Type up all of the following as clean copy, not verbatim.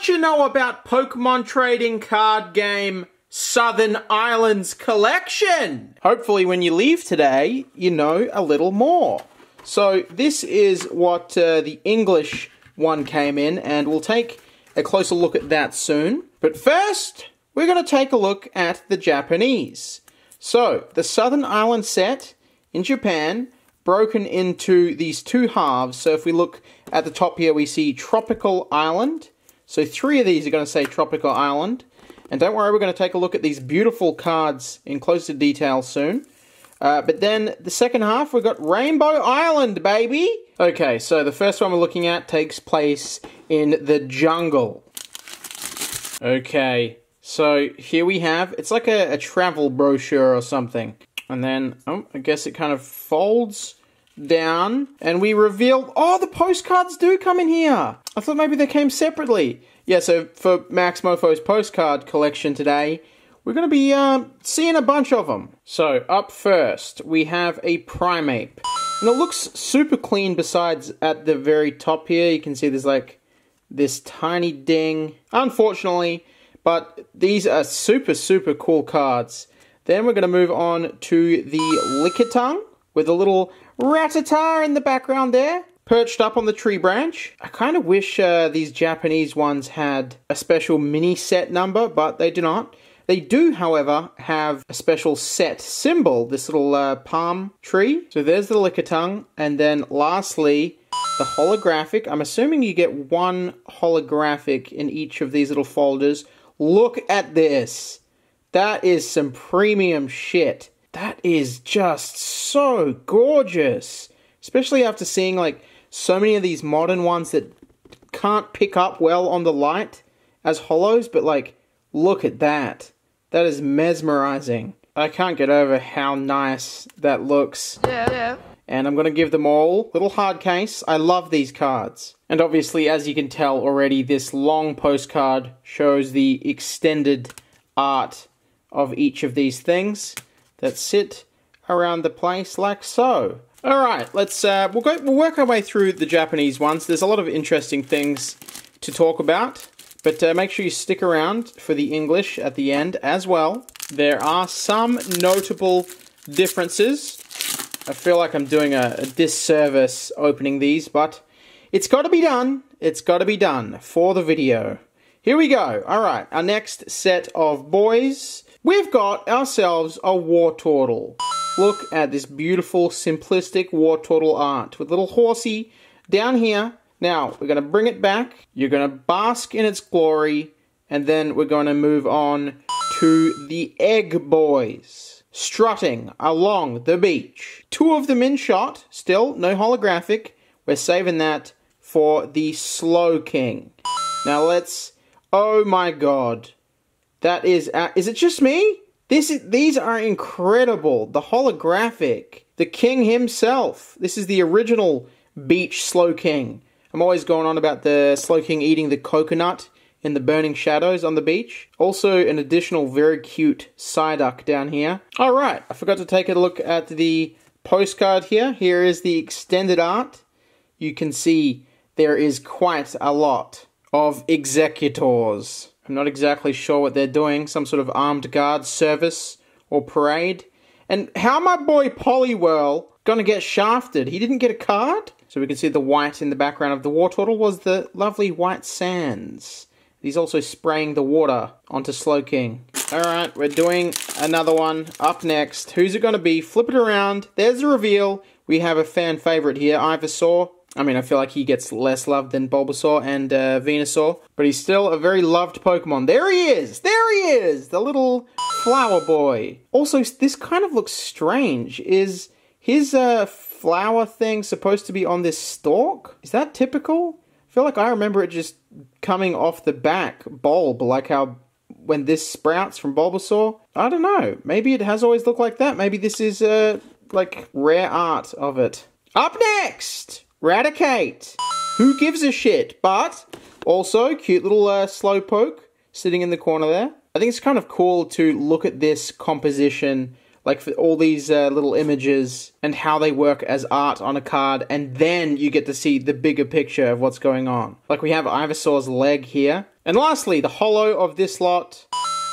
what you know about Pokemon trading card game Southern Islands collection? Hopefully when you leave today, you know a little more. So this is what the English one came in, and we'll take a closer look at that soon. But first, we're going to take a look at the Japanese. So, the Southern Island set in Japan, broken into these two halves. So if we look at the top here, we see Tropical Island. So 3 of these are going to say Tropical Island. And don't worry, we're going to take a look at these beautiful cards in closer detail soon. But then the second half, we've got Rainbow Island, baby! Okay, so the first one we're looking at takes place in the jungle. Okay, so here we have, it's like a travel brochure or something. And then, oh, I guess it kind of folds down, and we reveal, oh, the postcards do come in here! I thought maybe they came separately. Yeah, so for Max Mofo's postcard collection today, we're going to be seeing a bunch of them. So, up first, we have a Primape. And it looks super clean besides at the very top here. You can see there's like this tiny ding. Unfortunately, but these are super, super cool cards. Then we're going to move on to the Lickitung with a little Rattata in the background there, perched up on the tree branch. I kind of wish these Japanese ones had a special mini set number, but they do not. They do, however, have a special set symbol, this little palm tree. So there's the Lickitung, and then lastly, the holographic. I'm assuming you get 1 holographic in each of these little folders. Look at this. That is some premium shit. That is just so gorgeous. Especially after seeing like so many of these modern ones that can't pick up well on the light as holos, but like, look at that. That is mesmerizing. I can't get over how nice that looks. Yeah. And I'm going to give them all a little hard case. I love these cards. And obviously, as you can tell already, this long postcard shows the extended art of each of these things that sit around the place like so. Alright, let's we'll work our way through the Japanese ones. There's a lot of interesting things to talk about. But make sure you stick around for the English at the end as well. There are some notable differences. I feel like I'm doing a disservice opening these, but it's got to be done. It's got to be done for the video. Here we go. Alright, our next set of boys. We've got ourselves a Wartortle. Look at this beautiful, simplistic Wartortle art with little horsey down here. Now, we're going to bring it back, you're going to bask in its glory, and then we're going to move on to the Egg Boys, strutting along the beach. 2 of them in shot, still, no holographic. We're saving that for the Slowking. Now let's, oh my god, that is it just me? These are incredible. The holographic, the king himself. This is the original beach Slowking. I'm always going on about the Slowking eating the coconut in the burning shadows on the beach. Also, an additional very cute Psyduck down here. Alright, I forgot to take a look at the postcard here. Here is the extended art. You can see there is quite a lot of executors. I'm not exactly sure what they're doing. Some sort of armed guard service or parade. And how my boy Poliwhirl gonna get shafted? He didn't get a card? So we can see the white in the background of the Wartortle was the lovely white sands. He's also spraying the water onto Slowking. Alright, we're doing another one up next. Who's it going to be? Flip it around. There's the reveal. We have a fan favorite here, Ivysaur. I mean, I feel like he gets less love than Bulbasaur and Venusaur. But he's still a very loved Pokemon. There he is! There he is! The little flower boy. Also, this kind of looks strange. Is his flower thing supposed to be on this stalk? Is that typical? I feel like I remember it just coming off the back bulb, like how when this sprouts from Bulbasaur. I don't know. Maybe it has always looked like that. Maybe this is like rare art of it. Up next, Eradicate. Who gives a shit? But also cute little Slowpoke sitting in the corner there. I think it's kind of cool to look at this composition, like for all these little images and how they work as art on a card, and then you get to see the bigger picture of what's going on. Like we have Ivysaur's leg here, And lastly, the holo of this lot.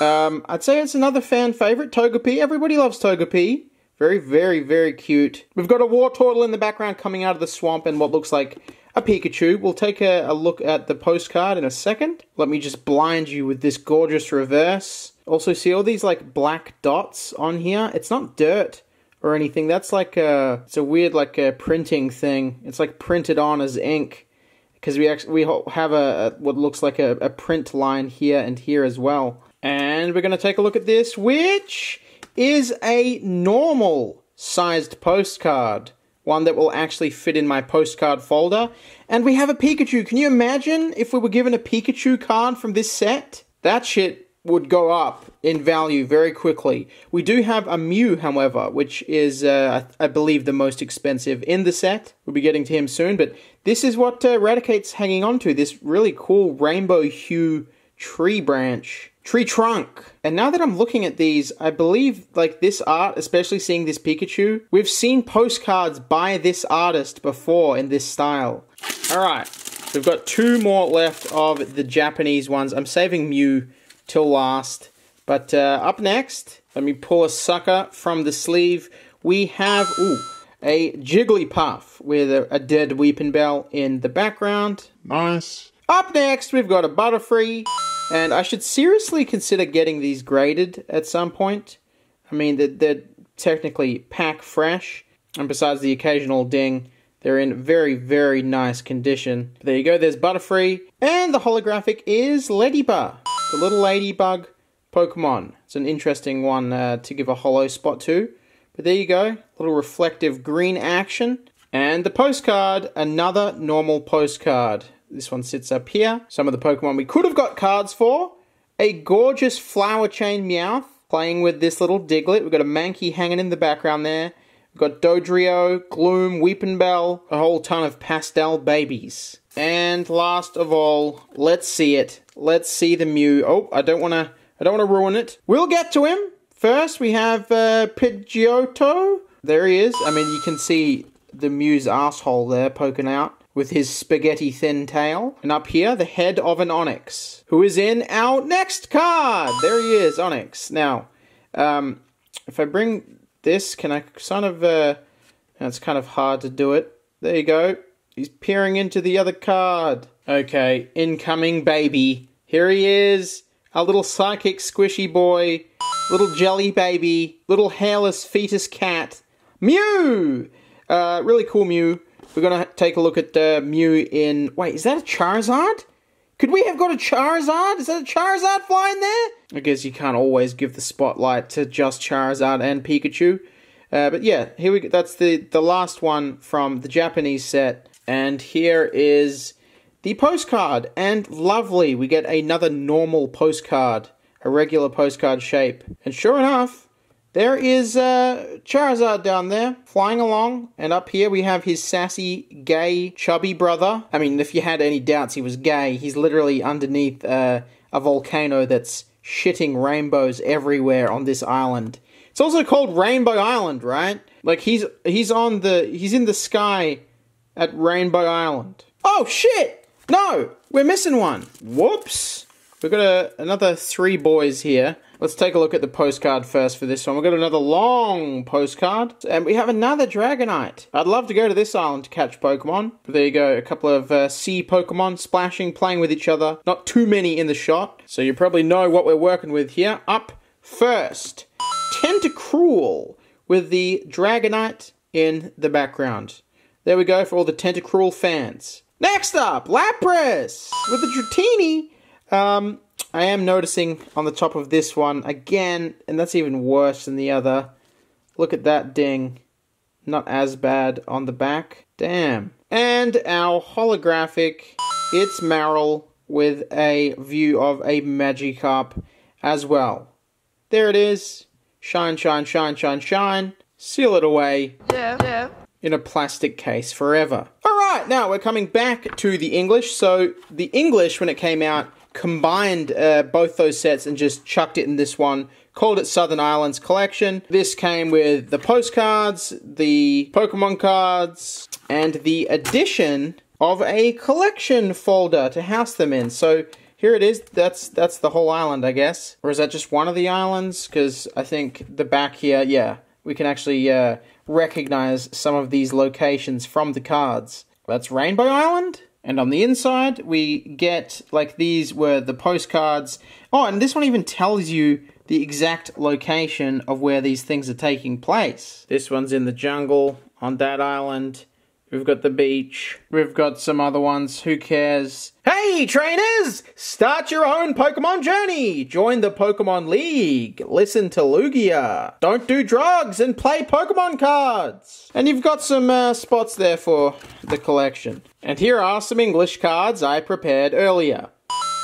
I'd say it's another fan favorite, Togepi. Everybody loves Togepi. Very, very, very cute. We've got a Wartortle in the background coming out of the swamp and what looks like a Pikachu. We'll take a look at the postcard in a second. Let me just blind you with this gorgeous reverse. Also, see all these like black dots on here? It's not dirt or anything. That's like it's a weird like a printing thing. It's like printed on as ink. Because we have a what looks like a print line here and here as well. And we're going to take a look at this, which is a normal sized postcard. One that will actually fit in my postcard folder. And we have a Pikachu. Can you imagine if we were given a Pikachu card from this set? That shit would go up in value very quickly. We do have a Mew, however, which is, I believe, the most expensive in the set. We'll be getting to him soon, but this is what Eradicate's hanging on to, this really cool rainbow hue tree trunk. And now that I'm looking at these, I believe, like, this art, especially seeing this Pikachu, we've seen postcards by this artist before in this style. Alright, we've got 2 more left of the Japanese ones. I'm saving Mew till last. But up next, let me pull a sucker from the sleeve. We have, a Jigglypuff with a dead Weepinbell in the background. Nice. Up next, we've got a Butterfree. And I should seriously consider getting these graded at some point. I mean, they're technically pack fresh. And besides the occasional ding, they're in very, very nice condition. There you go, there's Butterfree. And the holographic is Ladybug, the little ladybug Pokemon. It's an interesting one to give a holo spot to. But there you go, little reflective green action. And the postcard, another normal postcard. This one sits up here. Some of the Pokemon we could have got cards for. A gorgeous Flower Chain Meowth playing with this little Diglett. We've got a Mankey hanging in the background there. We've got Dodrio, Gloom, Weepinbell, a whole ton of pastel babies. And last of all, let's see it. Let's see the Mew. Oh, I don't want to ruin it. We'll get to him. First, we have Pidgeotto. There he is. I mean, you can see the Mew's asshole there poking out with his spaghetti thin tail. And up here, the head of an Onyx, who is in our next card. There he is, Onyx. Now, if I bring this, can I sort of, it's kind of hard to do it. There you go. He's peering into the other card. Okay, incoming baby. Here he is, our little psychic squishy boy, little jelly baby, little hairless fetus cat, Mew! Really cool Mew. We're going to take a look at Mew in... Wait, is that a Charizard? Could we have got a Charizard? Is that a Charizard flying there? I guess you can't always give the spotlight to just Charizard and Pikachu. But yeah, here we go. That's the last one from the Japanese set. And here is the postcard. And lovely, we get another normal postcard. A regular postcard shape. And sure enough, there is Charizard down there, flying along. And up here we have his sassy, gay, chubby brother. I mean, if you had any doubts he was gay, he's literally underneath a volcano that's shitting rainbows everywhere on this island. It's also called Rainbow Island, right? Like, he's in the sky at Rainbow Island. Oh, shit! No! We're missing one. Whoops! We've got another 3 boys here. Let's take a look at the postcard first for this one. We've got another long postcard. And we have another Dragonite. I'd love to go to this island to catch Pokemon. But there you go. A couple of sea Pokemon splashing, playing with each other. Not too many in the shot. So you probably know what we're working with here. Up first, Tentacruel with the Dragonite in the background. There we go for all the Tentacruel fans. Next up, Lapras with the Dratini. I am noticing on the top of this one, again, and that's even worse than the other. Look at that ding. Not as bad on the back. Damn. And our holographic, it's Marill with a view of a Magikarp as well. There it is. Shine, shine, shine, shine, shine. Seal it away. Yeah. In a plastic case forever. Alright, now we're coming back to the English. So, the English, when it came out, combined both those sets and just chucked it in this one, called it Southern Islands Collection. This came with the postcards, the Pokemon cards, and the addition of a collection folder to house them in. So here it is. That's the whole island, I guess. Or is that just one of the islands? Because I think the back here, yeah, we can actually recognize some of these locations from the cards. That's Rainbow Island. And on the inside, we get, like, these were the postcards. Oh, and this one even tells you the exact location of where these things are taking place. This one's in the jungle on that island. We've got the beach. We've got some other ones. Who cares? Hey, trainers! Start your own Pokemon journey! Join the Pokemon League. Listen to Lugia. Don't do drugs and play Pokemon cards. And you've got some spots there for the collection. And here are some English cards I prepared earlier.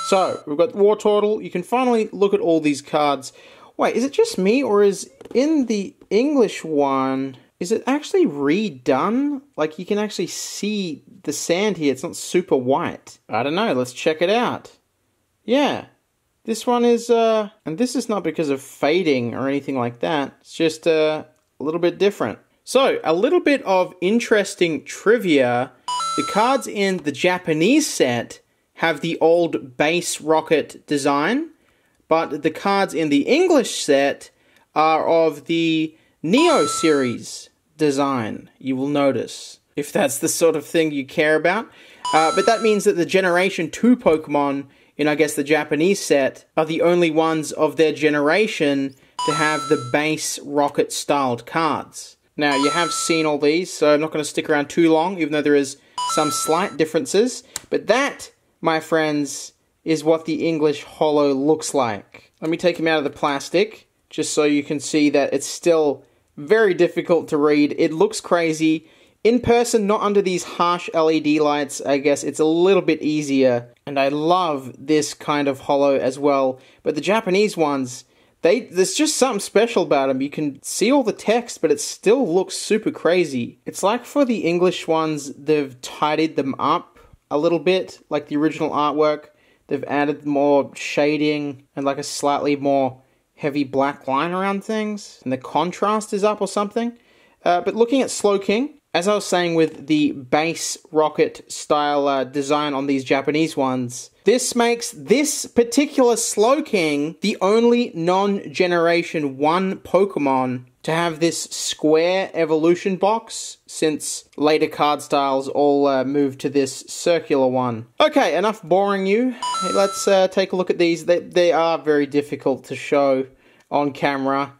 So, we've got Wartortle. You can finally look at all these cards. Wait, is it just me, or is in the English one, is it actually redone? Like, you can actually see the sand here. It's not super white. I don't know. Let's check it out. Yeah. This one is, and this is not because of fading or anything like that. It's just a little bit different. So, a little bit of interesting trivia. The cards in the Japanese set have the old base rocket design, but the cards in the English set are of the Neo series design, you will notice, if that's the sort of thing you care about. But that means that the Generation 2 Pokemon in, I guess, the Japanese set are the only ones of their generation to have the base rocket-styled cards. Now, you have seen all these, so I'm not going to stick around too long, even though there is some slight differences. But that, my friends, is what the English holo looks like. Let me take him out of the plastic, just so you can see that it's still very difficult to read. It looks crazy. In person, not under these harsh LED lights, I guess it's a little bit easier. And I love this kind of holo as well. But the Japanese ones, there's just something special about them. You can see all the text, but it still looks super crazy. It's like for the English ones, they've tidied them up a little bit, like the original artwork. They've added more shading and like a slightly more heavy black line around things, and the contrast is up or something. But looking at Slowking, as I was saying with the base rocket style design on these Japanese ones, this makes this particular Slowking the only non-Generation 1 Pokemon to have this square evolution box, since later card styles all moved to this circular one. Okay, enough boring you. Let's take a look at these. They are very difficult to show on camera.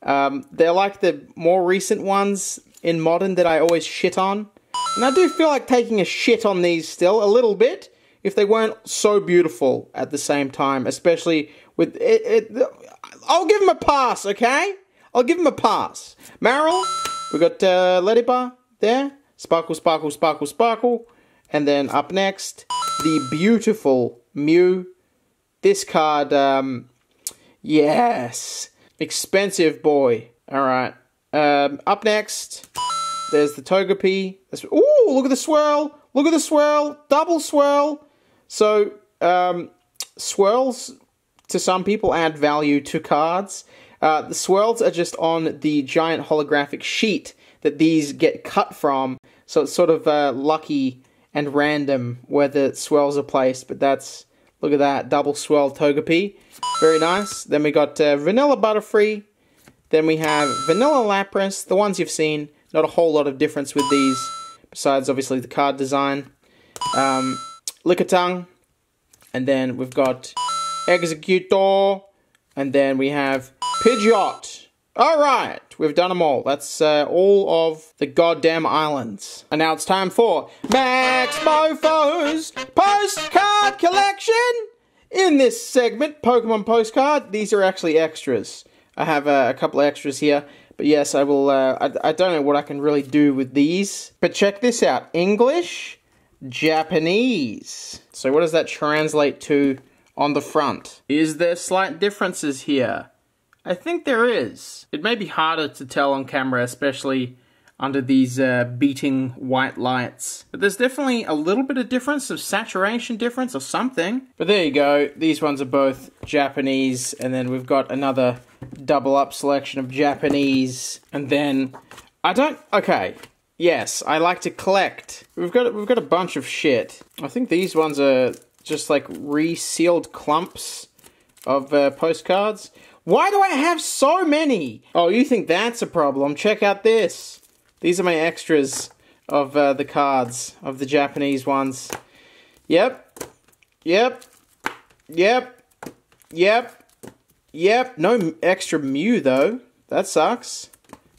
They're like the more recent ones in Modern that I always shit on. And I do feel like taking a shit on these still, a little bit, if they weren't so beautiful at the same time, especially with it. I'll give them a pass, okay? I'll give him a pass. Marill, we got Ledibar there. Sparkle, Sparkle, Sparkle, Sparkle. And then up next, the beautiful Mew. This card, yes. Expensive boy. Alright. Up next, there's the Togepi. Ooh, look at the swirl. Look at the swirl. Double swirl. So, swirls, to some people, add value to cards. The swirls are just on the giant holographic sheet that these get cut from, so it's sort of lucky and random where the swirls are placed, but that's, look at that, double swirl Togepi, very nice. Then we got Vanilla Butterfree, then we have Vanilla Lapras, the ones you've seen, not a whole lot of difference with these, besides obviously the card design. Lickitung, and then we've got Executor, and then we have Pidgeot. Alright, we've done them all. That's all of the goddamn islands. And now it's time for Max Mofo's Postcard Collection! In this segment, Pokemon Postcard, these are actually extras. I have a couple of extras here. But yes, I will, I don't know what I can really do with these. But check this out. English, Japanese. So what does that translate to on the front? Is there slight differences here? I think there is. It may be harder to tell on camera, especially under these beating white lights. But there's definitely a little bit of difference, of saturation difference or something. But there you go. These ones are both Japanese, and then we've got another double up selection of Japanese. And then okay. Yes, I like to collect. We've got a bunch of shit. I think these ones are just like resealed clumps of postcards. Why do I have so many? Oh, you think that's a problem? Check out this. These are my extras of the cards, of the Japanese ones. Yep. Yep. Yep. Yep. Yep. No extra Mew, though. That sucks.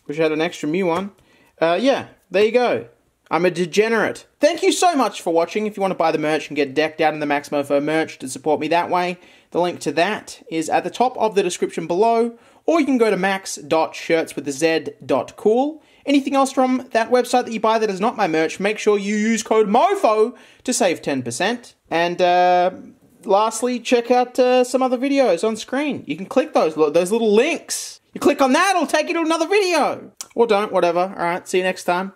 Wish I had an extra Mew one. Yeah, there you go. I'm a degenerate. Thank you so much for watching. If you want to buy the merch and get decked out in the Maxmofo merch to support me that way, the link to that is at the top of the description below, or you can go to max.shirtswithaz.cool. Anything else from that website that you buy that is not my merch, make sure you use code MOFO to save 10%. And lastly, check out some other videos on screen. You can click those little links. You click on that, it'll take you to another video. Or don't, whatever. Alright, see you next time.